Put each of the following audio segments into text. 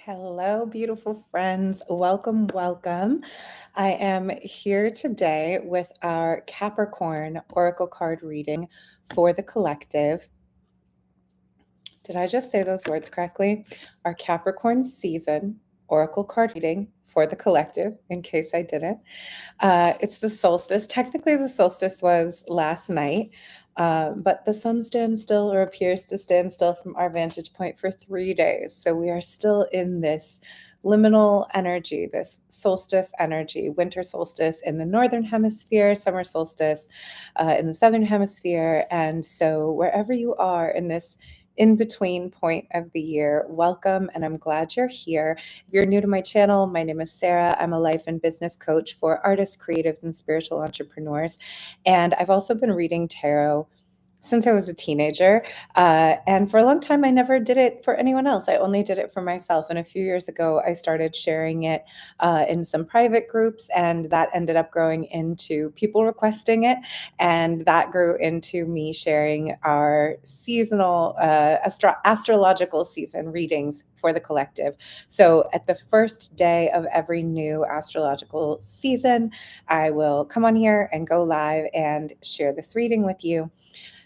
Hello, beautiful friends. Welcome, welcome. I am here today with our Capricorn Oracle card reading for the collective. Did I just say those words correctly? Our Capricorn season Oracle card reading for the collective, in case I didn't. It's the solstice. Technically, the solstice was last night, but the sun stands still or appears to stand still from our vantage point for 3 days. So we are still in this liminal energy, this solstice energy, winter solstice in the northern hemisphere, summer solstice in the southern hemisphere. And so wherever you are in this in between point of the year, welcome, and I'm glad you're here. If you're new to my channel, my name is Sarah. I'm a life and business coach for artists, creatives, and spiritual entrepreneurs. And I've also been reading tarot since I was a teenager. And for a long time, I never did it for anyone else. I only did it for myself. And a few years ago, I started sharing it in some private groups, and that ended up growing into people requesting it. And that grew into me sharing our seasonal astrological season readings for the collective. So at the first day of every new astrological season, I will come on here and go live and share this reading with you.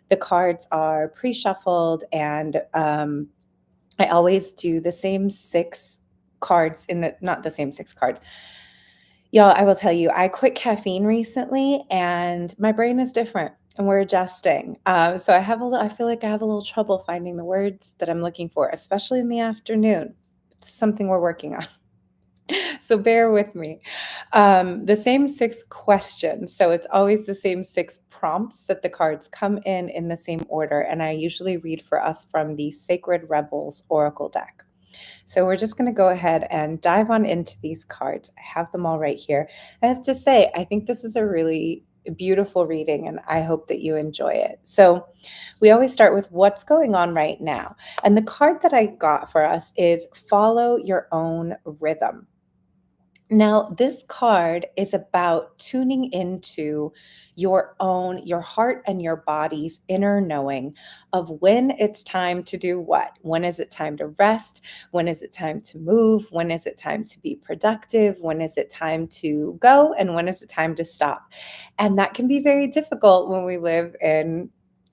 The cards are pre-shuffled, and I always do the same six cards not the same six cards. Y'all, I will tell you, I quit caffeine recently, and my brain is different, and we're adjusting. So I feel like I have a little trouble finding the words that I'm looking for, especially in the afternoon. It's something we're working on. So bear with me. The same six questions. So it's always the same six prompts that the cards come in the same order. And I usually read for us from the Sacred Rebels Oracle deck. So we're just going to go ahead and dive on into these cards. I have them all right here. I have to say, I think this is a really beautiful reading, and I hope that you enjoy it. So we always start with what's going on right now. And the card that I got for us is Follow Your Own Rhythm. Now, this card is about tuning into your heart and your body's inner knowing of when it's time to do what. When is it time to rest? When is it time to move? When is it time to be productive? When is it time to go? And when is it time to stop? And that can be very difficult when we live in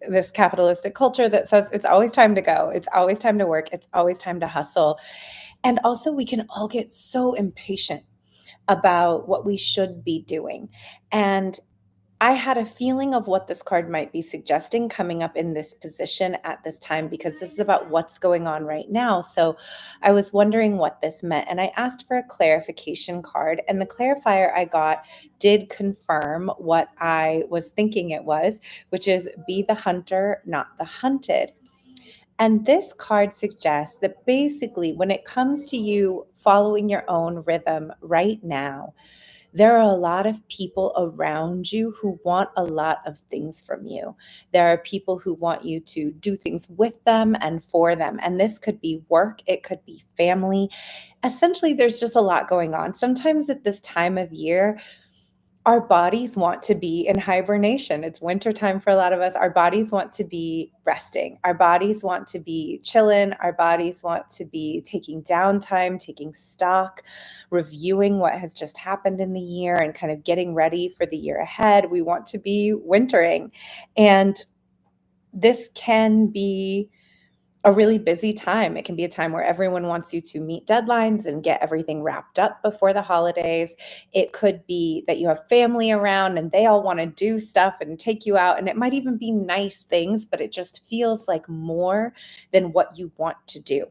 this capitalistic culture that says it's always time to go, it's always time to work, it's always time to hustle. And also, we can all get so impatient about what we should be doing. And I had a feeling of what this card might be suggesting coming up in this position at this time, because this is about what's going on right now. So I was wondering what this meant. And I asked for a clarification card, and the clarifier I got did confirm what I was thinking it was, which is be the hunter, not the hunted. And this card suggests that basically, when it comes to you following your own rhythm right now, there are a lot of people around you who want a lot of things from you. There are people who want you to do things with them and for them. And this could be work, it could be family. Essentially, there's just a lot going on. Sometimes at this time of year, our bodies want to be in hibernation. It's wintertime for a lot of us. Our bodies want to be resting. Our bodies want to be chilling. Our bodies want to be taking downtime, taking stock, reviewing what has just happened in the year and kind of getting ready for the year ahead. We want to be wintering. And this can be a really busy time. It can be a time where everyone wants you to meet deadlines and get everything wrapped up before the holidays. It could be that you have family around and they all want to do stuff and take you out. And it might even be nice things, but it just feels like more than what you want to do.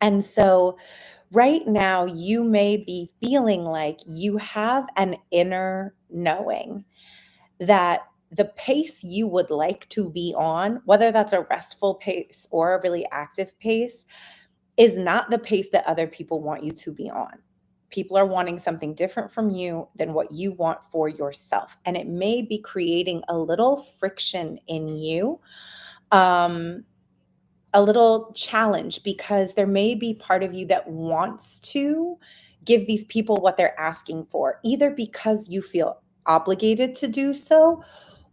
And so right now, you may be feeling like you have an inner knowing that the pace you would like to be on, whether that's a restful pace or a really active pace, is not the pace that other people want you to be on. People are wanting something different from you than what you want for yourself. And it may be creating a little friction in you, a little challenge, because there may be part of you that wants to give these people what they're asking for, either because you feel obligated to do so,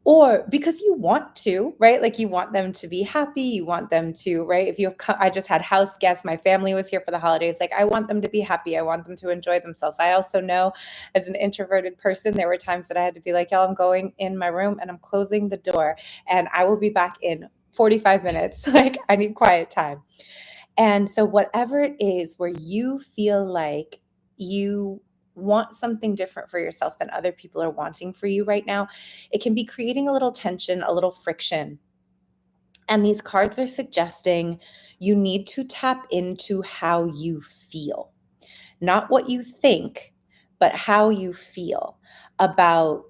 or because you want to, right? Like you want them to be happy, you want them to, right? If you I just had house guests, my family was here for the holidays, like I want them to be happy, I want them to enjoy themselves. I also know as an introverted person, there were times that I had to be like, y'all, I'm going in my room and I'm closing the door and I will be back in 45 minutes. Like I need quiet time. And so whatever it is where you feel like you want something different for yourself than other people are wanting for you right now, it can be creating a little tension, a little friction. And these cards are suggesting you need to tap into how you feel, not what you think, but how you feel about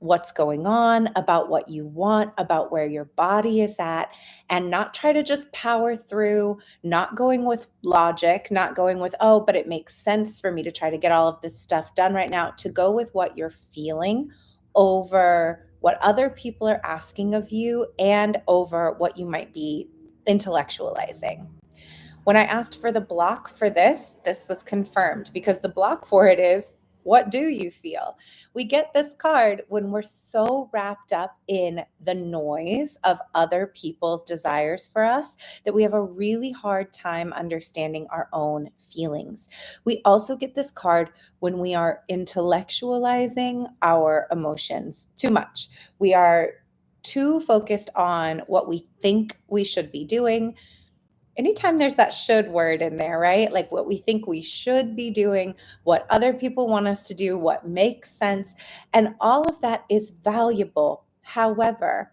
what's going on, about what you want, about where your body is at, and not try to just power through, not going with logic, not going with, oh, but it makes sense for me to try to get all of this stuff done right now, to go with what you're feeling over what other people are asking of you and over what you might be intellectualizing. When I asked for the block for this was confirmed because the block for it is, what do you feel? We get this card when we're so wrapped up in the noise of other people's desires for us that we have a really hard time understanding our own feelings. We also get this card when we are intellectualizing our emotions too much. We are too focused on what we think we should be doing. Anytime there's that should word in there, right? Like what we think we should be doing, what other people want us to do, what makes sense. And all of that is valuable. However,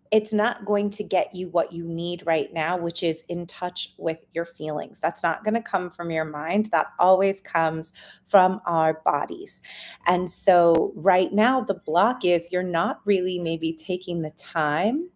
it's not going to get you what you need right now, which is in touch with your feelings. That's not going to come from your mind. That always comes from our bodies. And so, right now, the block is you're not really maybe taking the time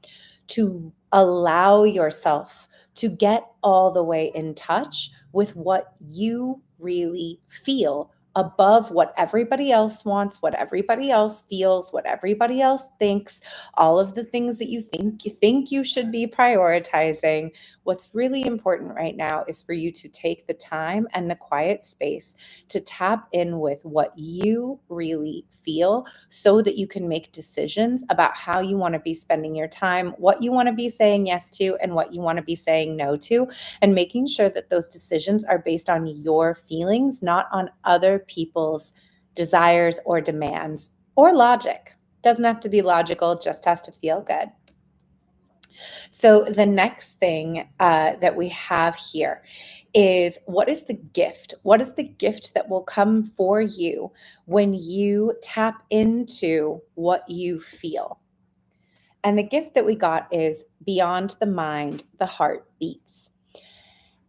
to allow yourself to get all the way in touch with what you really feel above what everybody else wants, what everybody else feels, what everybody else thinks, all of the things that you think you should be prioritizing. What's really important right now is for you to take the time and the quiet space to tap in with what you really feel so that you can make decisions about how you want to be spending your time, what you want to be saying yes to, and what you want to be saying no to, and making sure that those decisions are based on your feelings, not on other people's desires or demands or logic. Doesn't have to be logical, just has to feel good. So the next thing that we have here is, what is the gift? What is the gift that will come for you when you tap into what you feel? And the gift that we got is, beyond the mind, the heart beats.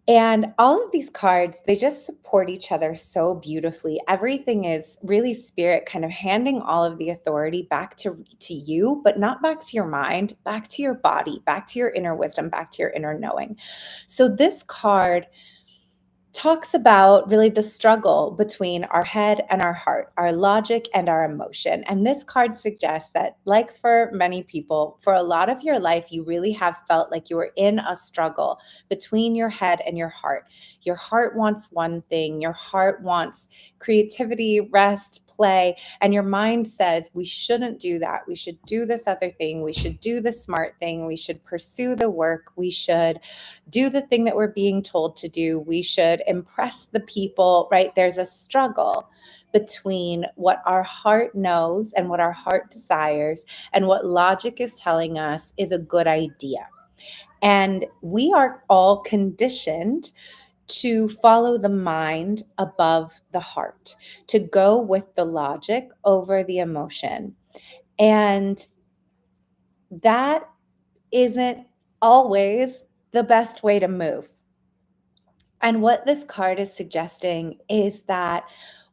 And all of these cards, they just support each other so beautifully. Everything is really spirit kind of handing all of the authority back to you, but not back to your mind, back to your body, back to your inner wisdom, back to your inner knowing. So this card talks about really the struggle between our head and our heart, our logic and our emotion. And this card suggests that, like for many people, for a lot of your life, you really have felt like you were in a struggle between your head and your heart. Your heart wants one thing, your heart wants creativity, rest, play, and your mind says, we shouldn't do that. We should do this other thing. We should do the smart thing. We should pursue the work. We should do the thing that we're being told to do. We should impress the people, right? There's a struggle between what our heart knows and what our heart desires and what logic is telling us is a good idea. And we are all conditioned to follow the mind above the heart, to go with the logic over the emotion. And that isn't always the best way to move. And what this card is suggesting is that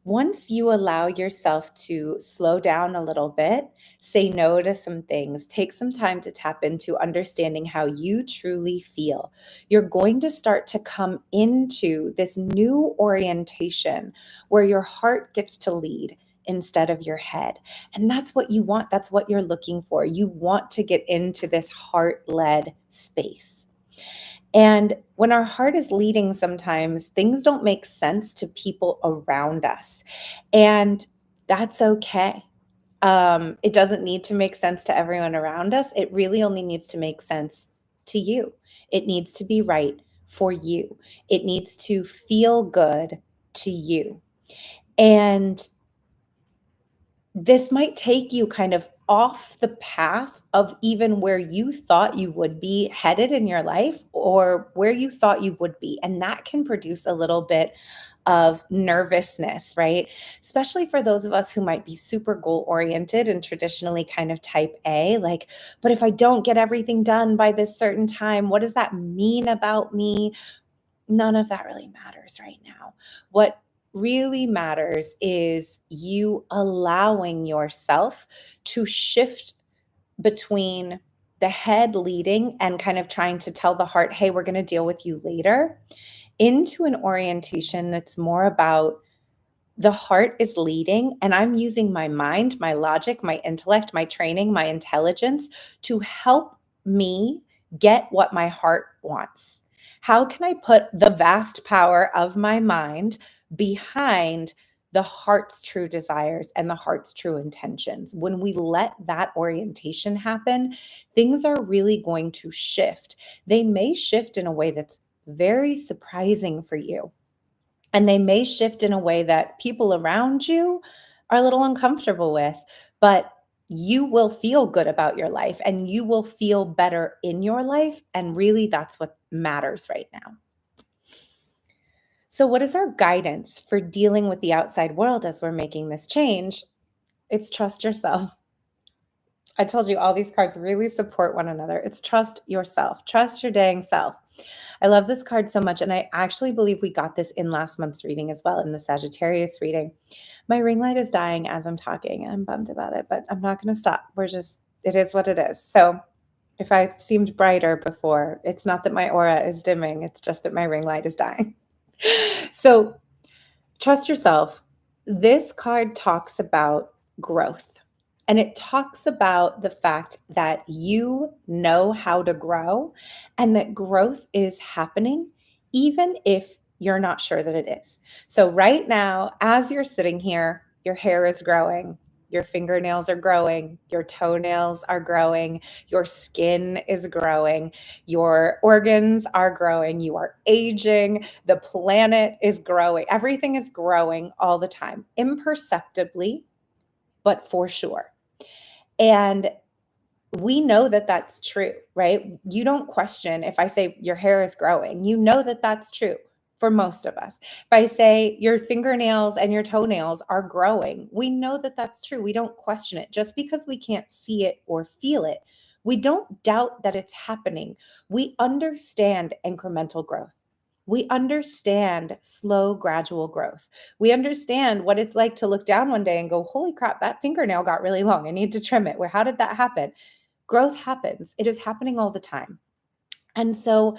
once you allow yourself to slow down a little bit, say no to some things, take some time to tap into understanding how you truly feel, you're going to start to come into this new orientation where your heart gets to lead instead of your head. And that's what you want. That's what you're looking for. You want to get into this heart-led space. And when our heart is leading, sometimes things don't make sense to people around us. And that's okay. It doesn't need to make sense to everyone around us. It really only needs to make sense to you. It needs to be right for you. It needs to feel good to you. And this might take you kind of off the path of even where you thought you would be headed in your life or where you thought you would be. And that can produce a little bit of nervousness, right? Especially for those of us who might be super goal oriented and traditionally kind of type A, like, but if I don't get everything done by this certain time, what does that mean about me? None of that really matters right now. What really matters is you allowing yourself to shift between the head leading and kind of trying to tell the heart, hey, we're going to deal with you later, into an orientation that's more about the heart is leading, and I'm using my mind, my logic, my intellect, my training, my intelligence to help me get what my heart wants. How can I put the vast power of my mind behind the heart's true desires and the heart's true intentions? When we let that orientation happen, things are really going to shift. They may shift in a way that's very surprising for you. And they may shift in a way that people around you are a little uncomfortable with, but you will feel good about your life and you will feel better in your life. And really, that's what matters right now. So, what is our guidance for dealing with the outside world as we're making this change? It's trust yourself. I told you all these cards really support one another. It's trust yourself, trust your dang self. I love this card so much. And I actually believe we got this in last month's reading as well, in the Sagittarius reading. My ring light is dying as I'm talking. I'm bummed about it, but I'm not going to stop. It is what it is. So if I seemed brighter before, it's not that my aura is dimming. It's just that my ring light is dying. So trust yourself. This card talks about growth. And it talks about the fact that you know how to grow and that growth is happening, even if you're not sure that it is. So, right now, as you're sitting here, your hair is growing, your fingernails are growing, your toenails are growing, your skin is growing, your organs are growing, you are aging, the planet is growing, everything is growing all the time, imperceptibly, but for sure. And we know that that's true, right? You don't question if I say your hair is growing, you know that that's true for most of us. If I say your fingernails and your toenails are growing, we know that that's true. We don't question it just because we can't see it or feel it. We don't doubt that it's happening. We understand incremental growth. We understand slow, gradual growth. We understand what it's like to look down one day and go, holy crap, that fingernail got really long. I need to trim it. How did that happen? Growth happens. It is happening all the time. And so,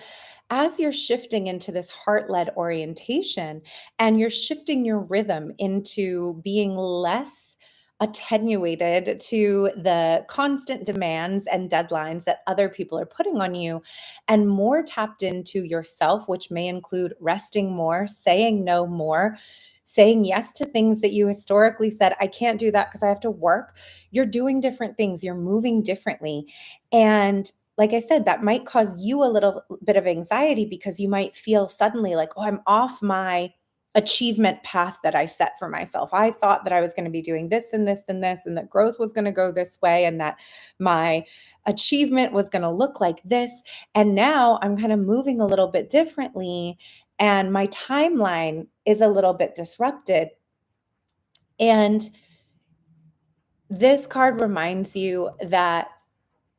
as you're shifting into this heart led orientation and you're shifting your rhythm into being less attenuated to the constant demands and deadlines that other people are putting on you and more tapped into yourself, which may include resting more, saying no more, saying yes to things that you historically said, I can't do that because I have to work. You're doing different things, you're moving differently. And like I said, that might cause you a little bit of anxiety because you might feel suddenly like, oh, I'm off my achievement path that I set for myself. I thought that I was going to be doing this and this and this, and that growth was going to go this way, and that my achievement was going to look like this. And now I'm kind of moving a little bit differently, and my timeline is a little bit disrupted. And this card reminds you that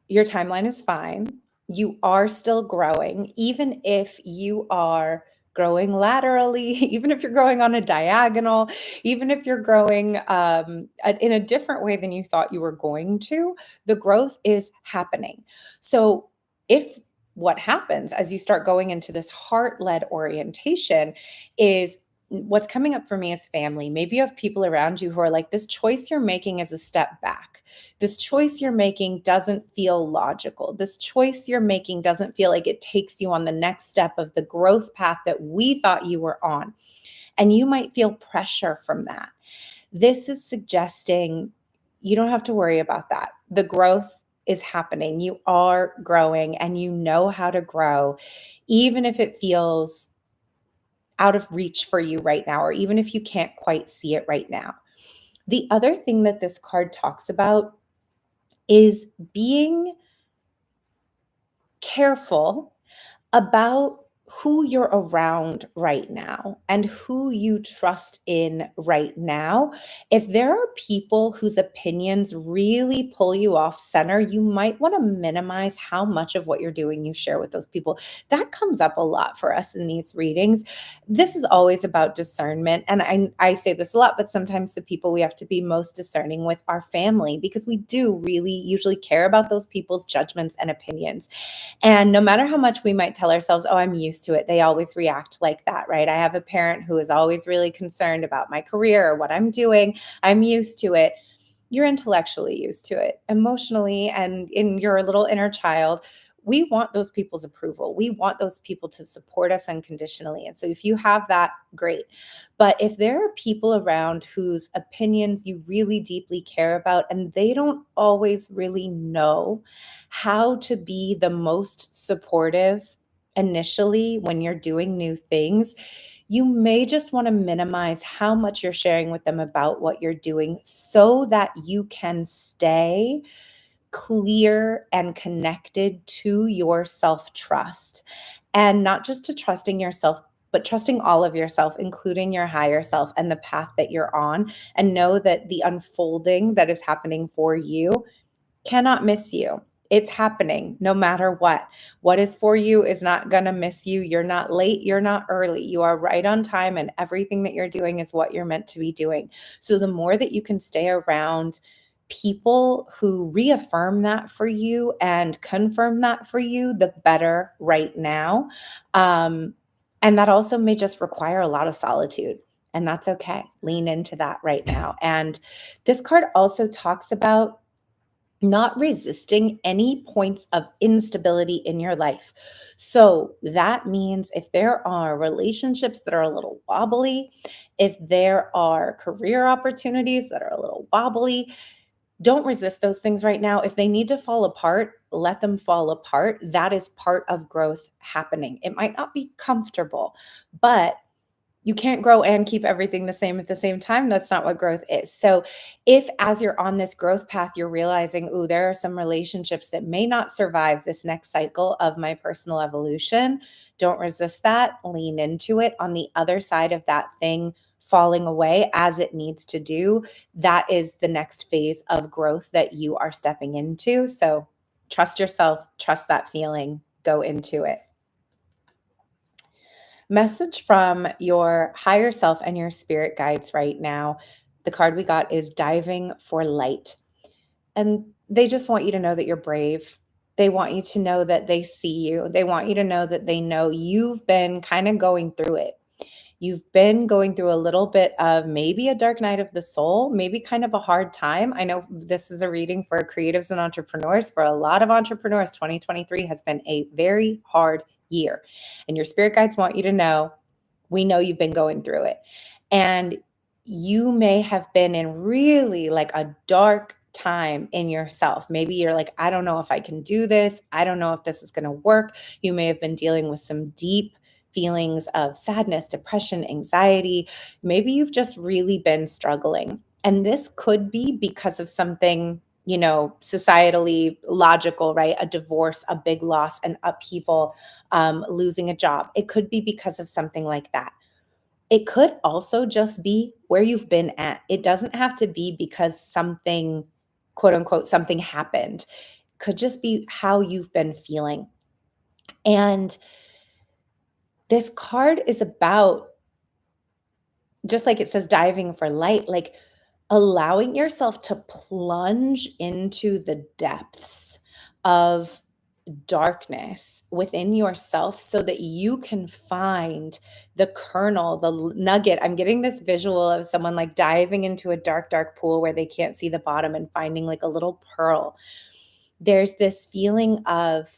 your timeline is fine. You are still growing, even if you are growing laterally, even if you're growing on a diagonal, even if you're growing in a different way than you thought you were going to, the growth is happening. So if what happens as you start going into this heart-led orientation is what's coming up for me is family. Maybe you have people around you who are like, this choice you're making is a step back. This choice you're making doesn't feel logical. This choice you're making doesn't feel like it takes you on the next step of the growth path that we thought you were on. And you might feel pressure from that. This is suggesting you don't have to worry about that. The growth is happening. You are growing and you know how to grow, even if it feels out of reach for you right now, or even if you can't quite see it right now. The other thing that this card talks about is being careful about who you're around right now and who you trust in right now. If there are people whose opinions really pull you off center, you might want to minimize how much of what you're doing you share with those people. That comes up a lot for us in these readings. This is always about discernment. And I say this a lot, but sometimes the people we have to be most discerning with are family, because we do really usually care about those people's judgments and opinions. And no matter how much we might tell ourselves, oh, I'm used to it, they always react like that, right? I have a parent who is always really concerned about my career or what I'm doing. I'm used to it. You're intellectually used to it, emotionally, and in your little inner child. We want those people's approval. We want those people to support us unconditionally. And so if you have that, great. But if there are people around whose opinions you really deeply care about and they don't always really know how to be the most supportive initially when you're doing new things, you may just want to minimize how much you're sharing with them about what you're doing so that you can stay clear and connected to your self trust. And not just to trusting yourself, but trusting all of yourself, including your higher self and the path that you're on. And know that the unfolding that is happening for you cannot miss you. It's happening no matter what. What is for you is not going to miss you. You're not late. You're not early. You are right on time, and everything that you're doing is what you're meant to be doing. So the more that you can stay around people who reaffirm that for you and confirm that for you, the better right now. And that also may just require a lot of solitude. And that's okay. Lean into that right now. And this card also talks about not resisting any points of instability in your life. So that means if there are relationships that are a little wobbly, if there are career opportunities that are a little wobbly, don't resist those things right now. If they need to fall apart, let them fall apart. That is part of growth happening. It might not be comfortable, but you can't grow and keep everything the same at the same time. That's not what growth is. So if as you're on this growth path, you're realizing, ooh, there are some relationships that may not survive this next cycle of my personal evolution, don't resist that. Lean into it. On the other side of that thing falling away as it needs to do, that is the next phase of growth that you are stepping into. So trust yourself, trust that feeling, go into it. Message from your higher self and your spirit guides right now. The card we got is Diving for Light. And they just want you to know that you're brave. They want you to know that they see you. They want you to know that they know you've been kind of going through it. You've been going through a little bit of maybe a dark night of the soul, maybe kind of a hard time. I know this is a reading for creatives and entrepreneurs. For a lot of entrepreneurs, 2023 has been a very hard year. And your spirit guides want you to know, we know you've been going through it. And you may have been in really like a dark time in yourself. Maybe you're like, I don't know if I can do this. I don't know if this is going to work. You may have been dealing with some deep feelings of sadness, depression, anxiety. Maybe you've just really been struggling. And this could be because of something, societally logical, right? A divorce, a big loss, an upheaval, losing a job. It could be because of something like that. It could also just be where you've been at. It doesn't have to be because something, quote unquote, something happened. Could just be how you've been feeling. And this card is about, just like it says, diving for light, like allowing yourself to plunge into the depths of darkness within yourself so that you can find the kernel, the nugget. I'm getting this visual of someone like diving into a dark, dark pool where they can't see the bottom and finding like a little pearl. There's this feeling of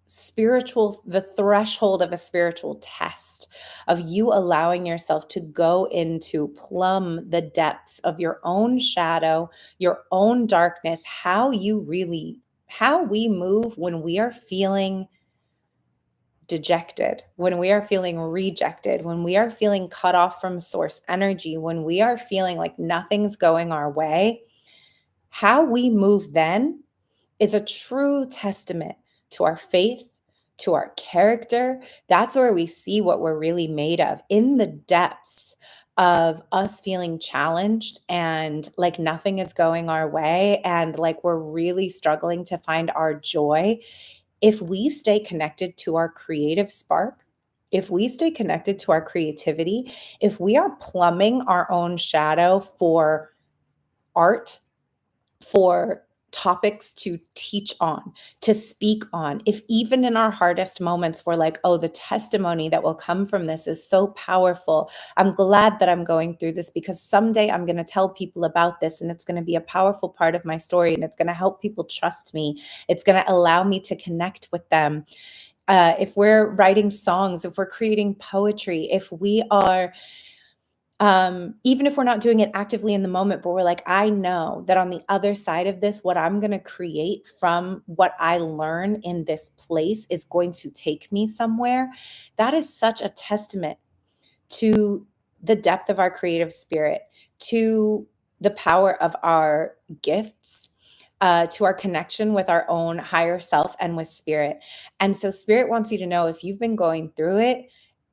the threshold of a spiritual test, of you allowing yourself to go into plumb the depths of your own shadow, your own darkness, how we move when we are feeling dejected, when we are feeling rejected, when we are feeling cut off from source energy, when we are feeling like nothing's going our way. How we move then is a true testament to our faith, to our character. That's where we see what we're really made of, in the depths of us feeling challenged and like nothing is going our way and like we're really struggling to find our joy. If we stay connected to our creative spark, if we stay connected to our creativity, if we are plumbing our own shadow for art, for topics to teach on, to speak on. If even in our hardest moments, we're like, oh, the testimony that will come from this is so powerful. I'm glad that I'm going through this because someday I'm going to tell people about this and it's going to be a powerful part of my story and it's going to help people trust me. It's going to allow me to connect with them. If we're writing songs, if we're creating poetry, if we are even if we're not doing it actively in the moment, but we're like, I know that on the other side of this, what I'm going to create from what I learn in this place is going to take me somewhere. That is such a testament to the depth of our creative spirit, to the power of our gifts, to our connection with our own higher self and with spirit. And so spirit wants you to know, if you've been going through it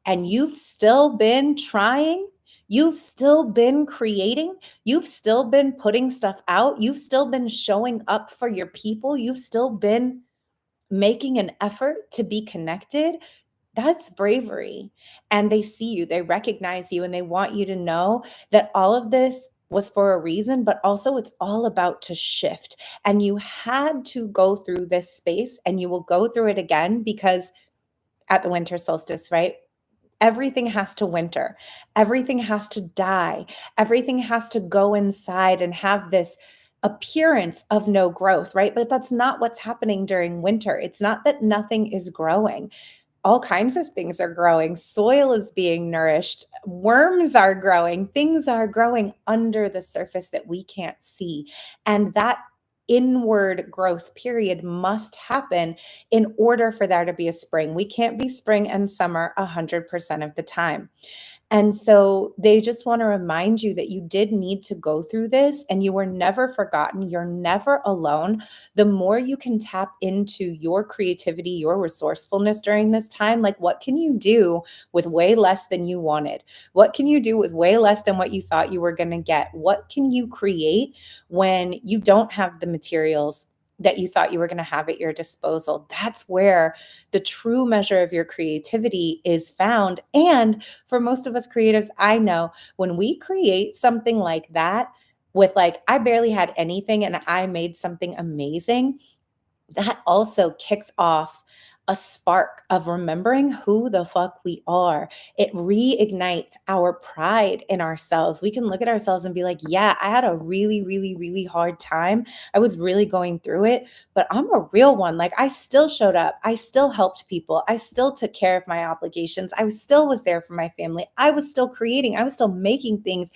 and you've still been trying, you've still been creating, you've still been putting stuff out, you've still been showing up for your people, you've still been making an effort to be connected, that's bravery. And they see you, they recognize you, and they want you to know that all of this was for a reason, but also it's all about to shift. And you had to go through this space and you will go through it again, because at the winter solstice, right? Everything has to winter. Everything has to die. Everything has to go inside and have this appearance of no growth, right? But that's not what's happening during winter. It's not that nothing is growing. All kinds of things are growing. Soil is being nourished. Worms are growing. Things are growing under the surface that we can't see. And that inward growth period must happen in order for there to be a spring. We can't be spring and summer 100% of the time. And so they just want to remind you that you did need to go through this and you were never forgotten. You're never alone. The more you can tap into your creativity, your resourcefulness during this time, like what can you do with way less than you wanted? What can you do with way less than what you thought you were going to get? What can you create when you don't have the materials that you thought you were going to have at your disposal? That's where the true measure of your creativity is found. And for most of us creatives, I know when we create something like that, with like, I barely had anything and I made something amazing, that also kicks off a spark of remembering who the fuck we are. It reignites our pride in ourselves. We can look at ourselves and be like, yeah, I had a really, really, really hard time. I was really going through it, but I'm a real one. Like I still showed up. I still helped people. I still took care of my obligations. I still was there for my family. I was still creating. I was still making things.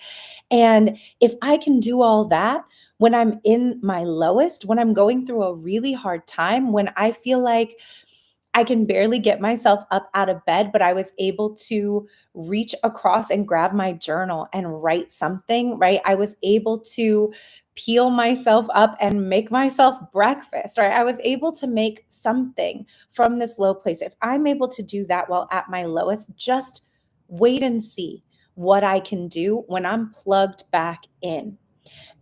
And if I can do all that, when I'm in my lowest, when I'm going through a really hard time, when I feel like I can barely get myself up out of bed, but I was able to reach across and grab my journal and write something, right? I was able to peel myself up and make myself breakfast, right? I was able to make something from this low place. If I'm able to do that while at my lowest, just wait and see what I can do when I'm plugged back in.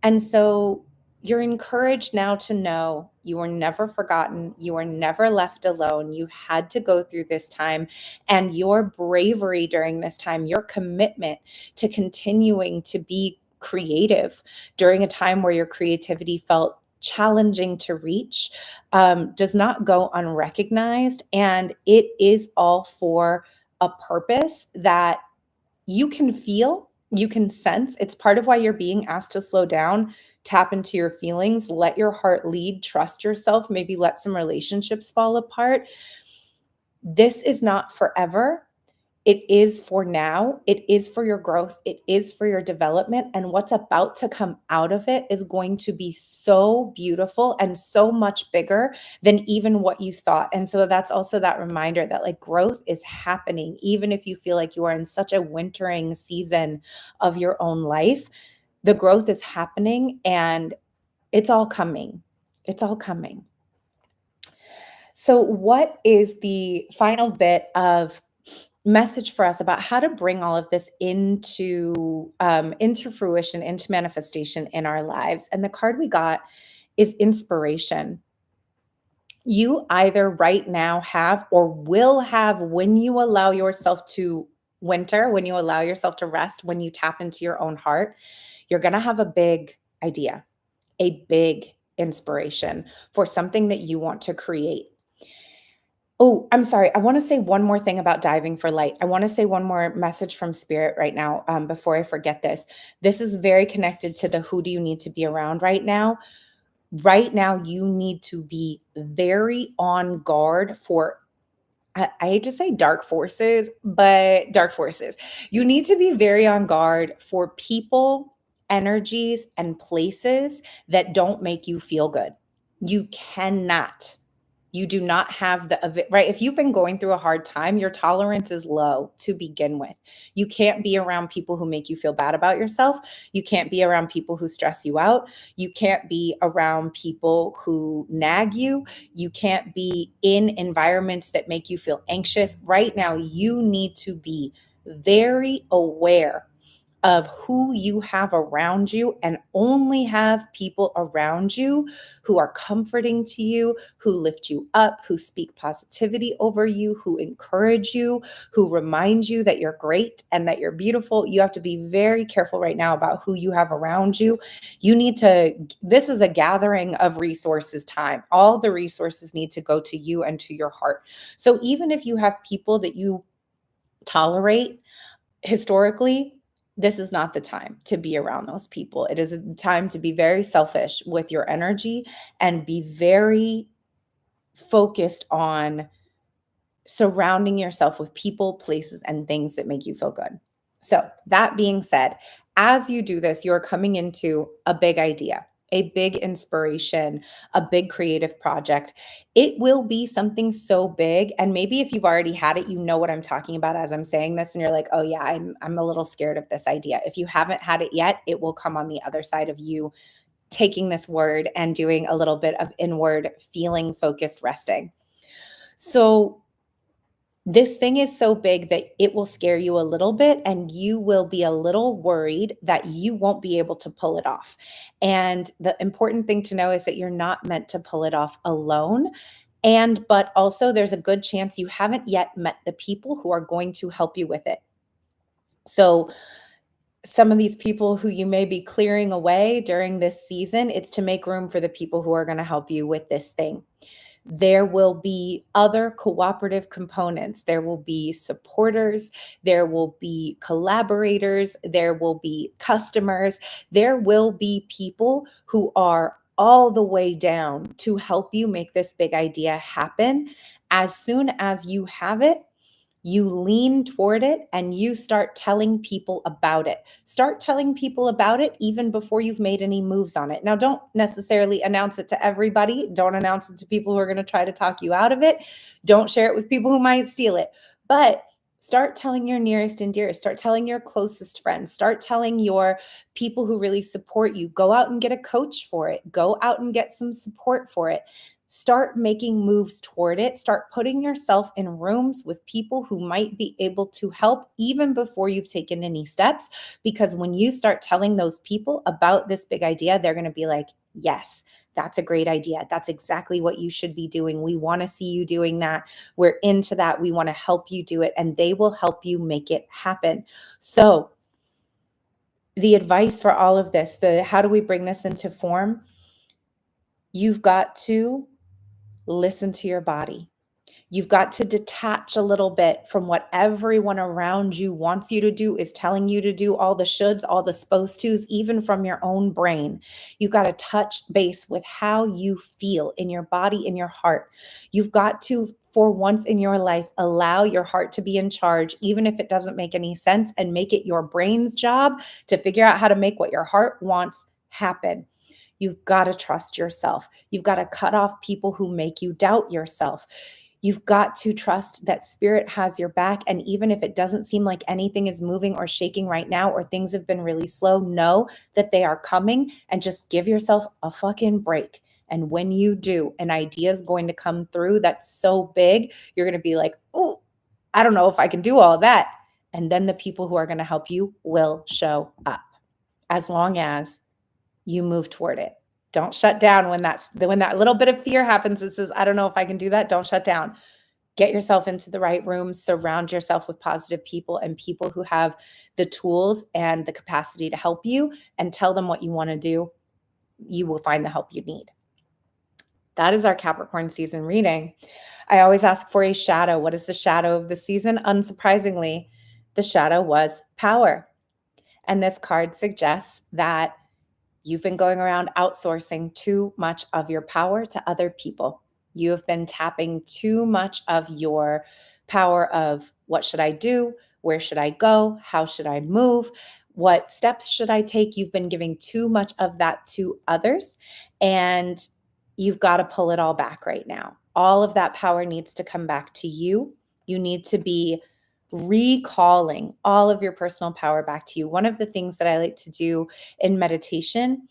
And so you're encouraged now to know you were never forgotten. You were never left alone. You had to go through this time, and your bravery during this time, your commitment to continuing to be creative during a time where your creativity felt challenging to reach, does not go unrecognized. And it is all for a purpose that you can feel, you can sense. It's part of why you're being asked to slow down, tap into your feelings, let your heart lead, trust yourself, maybe let some relationships fall apart. This is not forever. It is for now. It is for your growth. It is for your development. And what's about to come out of it is going to be so beautiful and so much bigger than even what you thought. And so that's also that reminder that like growth is happening, even if you feel like you are in such a wintering season of your own life. The growth is happening and it's all coming. It's all coming. So, what is the final bit of message for us about how to bring all of this into fruition, into manifestation in our lives? And the card we got is inspiration. You either right now have or will have when you allow yourself to winter, when you allow yourself to rest, when you tap into your own heart, you're going to have a big idea, a big inspiration for something that you want to create. Oh, I'm sorry. I want to say one more thing about diving for light. I want to say one more message from spirit right now, before I forget this. This is very connected to the who do you need to be around right now. Right now, you need to be very on guard for, I hate to say dark forces, but dark forces. You need to be very on guard for people, energies, and places that don't make you feel good. You cannot. You do not have right. If you've been going through a hard time, your tolerance is low to begin with. You can't be around people who make you feel bad about yourself. You can't be around people who stress you out. You can't be around people who nag you. You can't be in environments that make you feel anxious. Right now, you need to be very aware of who you have around you and only have people around you who are comforting to you, who lift you up, who speak positivity over you, who encourage you, who remind you that you're great and that you're beautiful. You have to be very careful right now about who you have around you. This is a gathering of resources time. All the resources need to go to you and to your heart. So even if you have people that you tolerate, historically, this is not the time to be around those people. It is a time to be very selfish with your energy and be very focused on surrounding yourself with people, places, and things that make you feel good. So, that being said, as you do this, you're coming into a big idea, a big inspiration, a big creative project. It will be something so big. And maybe if you've already had it, you know what I'm talking about as I'm saying this, and you're like, oh, yeah, I'm a little scared of this idea. If you haven't had it yet, it will come on the other side of you taking this word and doing a little bit of inward feeling focused resting. So, this thing is so big that it will scare you a little bit and you will be a little worried that you won't be able to pull it off. And the important thing to know is that you're not meant to pull it off alone. But also there's a good chance you haven't yet met the people who are going to help you with it. So some of these people who you may be clearing away during this season, it's to make room for the people who are going to help you with this thing. There will be other cooperative components. There will be supporters. There will be collaborators. There will be customers. There will be people who are all the way down to help you make this big idea happen. As soon as you have it, you lean toward it and you start telling people about it. Start telling people about it even before you've made any moves on it. Now, don't necessarily announce it to everybody. Don't announce it to people who are going to try to talk you out of it. Don't share it with people who might steal it. But start telling your nearest and dearest. Start telling your closest friends. Start telling your people who really support you. Go out and get a coach for it. Go out and get some support for it. Start making moves toward it. Start putting yourself in rooms with people who might be able to help even before you've taken any steps. Because when you start telling those people about this big idea, they're going to be like, yes, that's a great idea. That's exactly what you should be doing. We want to see you doing that. We're into that. We want to help you do it. And they will help you make it happen. So the advice for all of this, how do we bring this into form? You've got to listen to your body. You've got to detach a little bit from what everyone around you wants you to do, is telling you to do, all the shoulds, all the supposed tos, even from your own brain. You've got to touch base with how you feel in your body, in your heart. You've got to for once in your life, allow your heart to be in charge, even if it doesn't make any sense, and make it your brain's job to figure out how to make what your heart wants happen. You've got to trust yourself. You've got to cut off people who make you doubt yourself. You've got to trust that spirit has your back. And even if it doesn't seem like anything is moving or shaking right now, or things have been really slow, know that they are coming, and just give yourself a fucking break. And when you do, an idea is going to come through that's so big, you're going to be like, oh, I don't know if I can do all that. And then the people who are going to help you will show up, as long as you move toward it. Don't shut down when that little bit of fear happens that says, I don't know if I can do that. Don't shut down. Get yourself into the right rooms, surround yourself with positive people and people who have the tools and the capacity to help you, and tell them what you want to do. You will find the help you need. That is our Capricorn season reading. I always ask for a shadow. What is the shadow of the season? Unsurprisingly, the shadow was power. And this card suggests that you've been going around outsourcing too much of your power to other people. You have been tapping too much of your power of what should I do? Where should I go? How should I move? What steps should I take? You've been giving too much of that to others, and you've got to pull it all back right now. All of that power needs to come back to you. You need to be recalling all of your personal power back to you. One of the things that I like to do in meditation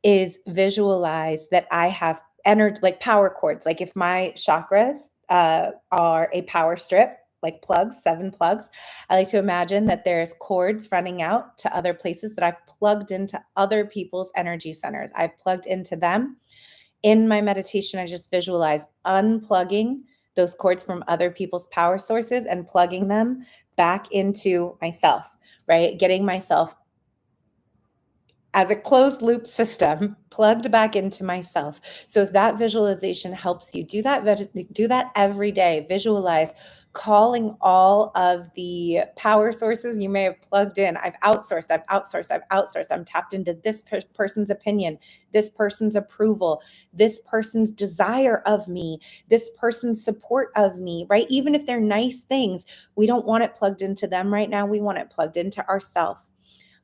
is visualize that I have entered like power cords. Like if my chakras are a power strip, like plugs, 7 plugs, I like to imagine that there's cords running out to other places that I've plugged into other people's energy centers. I've plugged into them. In my meditation, I just visualize unplugging those cords from other people's power sources and plugging them back into myself, right? Getting myself as a closed loop system plugged back into myself. So if that visualization helps you, do that every day. Visualize calling all of the power sources you may have plugged in. I've outsourced. I'm tapped into this person's opinion, this person's approval, this person's desire of me, this person's support of me, right? Even if they're nice things, we don't want it plugged into them right now. We want it plugged into ourselves.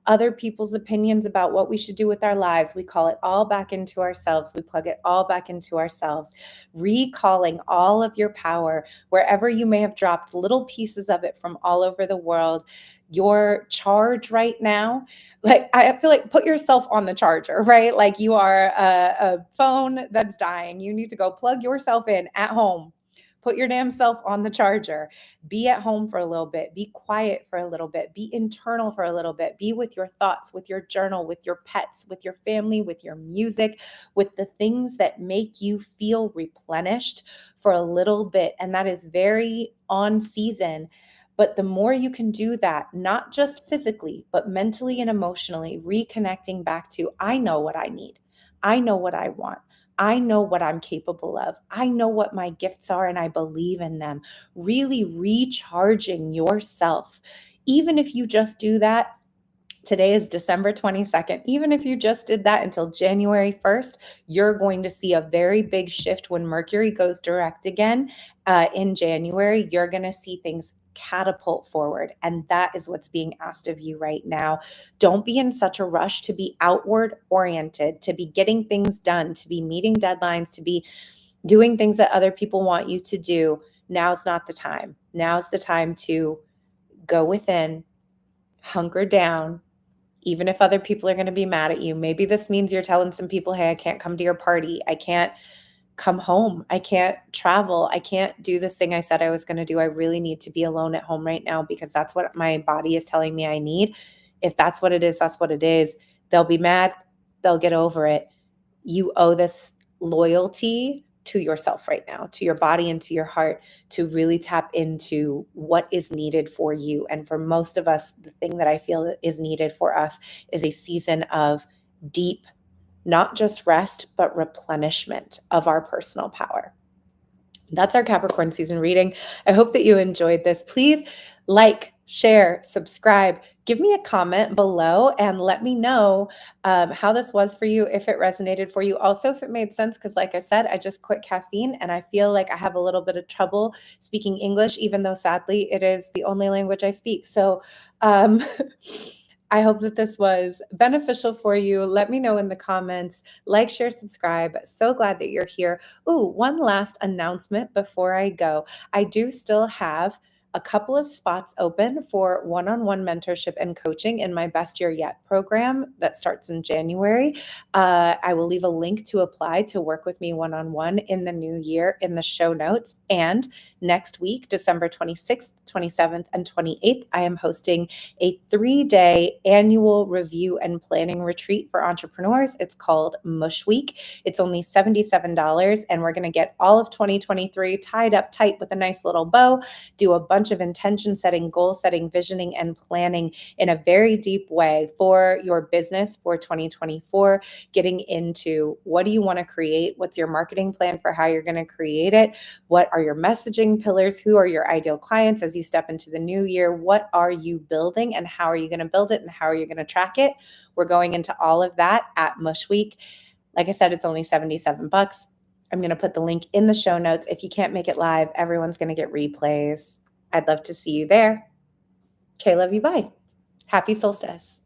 Other people's opinions about what we should do with our lives. We call it all back into ourselves. We plug it all back into ourselves, recalling all of your power wherever you may have dropped little pieces of it from all over the world. Your charge right now, like I feel like put yourself on the charger, right? Like you are a phone that's dying. You need to go plug yourself in at home. Put your damn self on the charger. Be at home for a little bit. Be quiet for a little bit. Be internal for a little bit. Be with your thoughts, with your journal, with your pets, with your family, with your music, with the things that make you feel replenished for a little bit. And that is very on season. But the more you can do that, not just physically, but mentally and emotionally, reconnecting back to, I know what I need. I know what I want. I know what I'm capable of. I know what my gifts are, and I believe in them. Really recharging yourself. Even if you just do that, today is December 22nd. Even if you just did that until January 1st, you're going to see a very big shift when Mercury goes direct again in January. You're going to see things catapult forward. And that is what's being asked of you right now. Don't be in such a rush to be outward oriented, to be getting things done, to be meeting deadlines, to be doing things that other people want you to do. Now's not the time. Now's the time to go within, hunker down, even if other people are going to be mad at you. Maybe this means you're telling some people, hey, I can't come to your party. I can't come home. I can't travel. I can't do this thing I said I was going to do. I really need to be alone at home right now because that's what my body is telling me I need. If that's what it is, that's what it is. They'll be mad. They'll get over it. You owe this loyalty to yourself right now, to your body and to your heart, to really tap into what is needed for you. And for most of us, the thing that I feel is needed for us is a season of deep, not just rest, but replenishment of our personal power. That's our Capricorn season reading. I hope that you enjoyed this. Please like, share, subscribe, give me a comment below and let me know how this was for you, if it resonated for you. Also, if it made sense, because like I said, I just quit caffeine and I feel like I have a little bit of trouble speaking English, even though sadly it is the only language I speak. So I hope that this was beneficial for you. Let me know in the comments. Like, share, subscribe. So glad that you're here. Ooh, one last announcement before I go. I do still have a couple of spots open for one-on-one mentorship and coaching in my Best Year Yet program that starts in January. I will leave a link to apply to work with me one-on-one in the new year in the show notes. And next week, December 26th, 27th, and 28th, I am hosting a 3-day annual review and planning retreat for entrepreneurs. It's called Mush Week. It's only $77, and we're going to get all of 2023 tied up tight with a nice little bow, do a bunch of intention setting, goal setting, visioning, and planning in a very deep way for your business for 2024, getting into what do you want to create? What's your marketing plan for how you're going to create it? What are your messaging pillars? Who are your ideal clients as you step into the new year? What are you building and how are you going to build it and how are you going to track it? We're going into all of that at Mush Week. Like I said, it's only $77. I'm going to put the link in the show notes. If you can't make it live, everyone's going to get replays. I'd love to see you there. Okay, love you. Bye. Happy solstice.